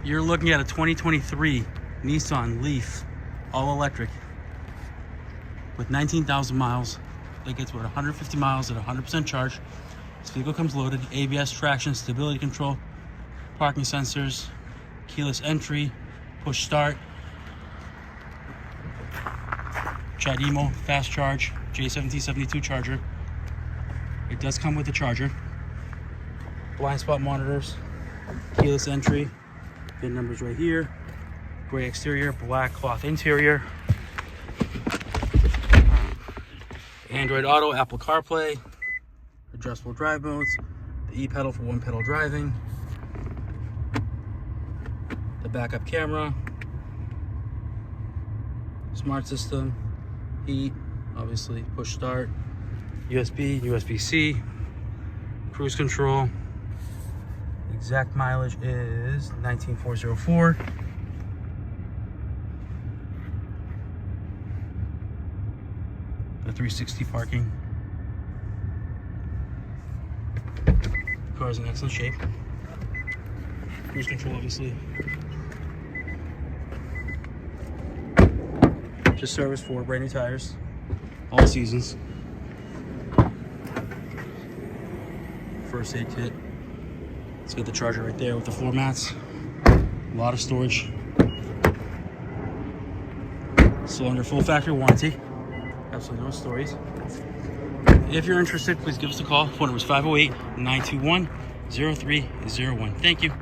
You're looking at a 2023 Nissan Leaf all electric with 19,000 miles. That gets about 150 miles at 100% charge. This vehicle comes loaded, ABS, traction, stability control, parking sensors, keyless entry, push start, CHAdeMO, fast charge, J1772 charger. It does come with a charger. Blind spot monitors, keyless entry, VIN numbers right here, gray exterior, black cloth interior, Android Auto, Apple Carplay, adjustable drive modes, the E-pedal for one pedal driving, the backup camera, smart system, heat, obviously push start, USB, USB-C, cruise control. Exact mileage is 19,404. The 360 parking. Car's in excellent shape. Cruise control, obviously. Just serviced for brand new tires, all seasons. First aid kit. Let's get the charger right there with the floor mats. A lot of storage. Still under full factory warranty. Absolutely no stories. If you're interested, please give us a call. Phone number is 508-921-0301. Thank you.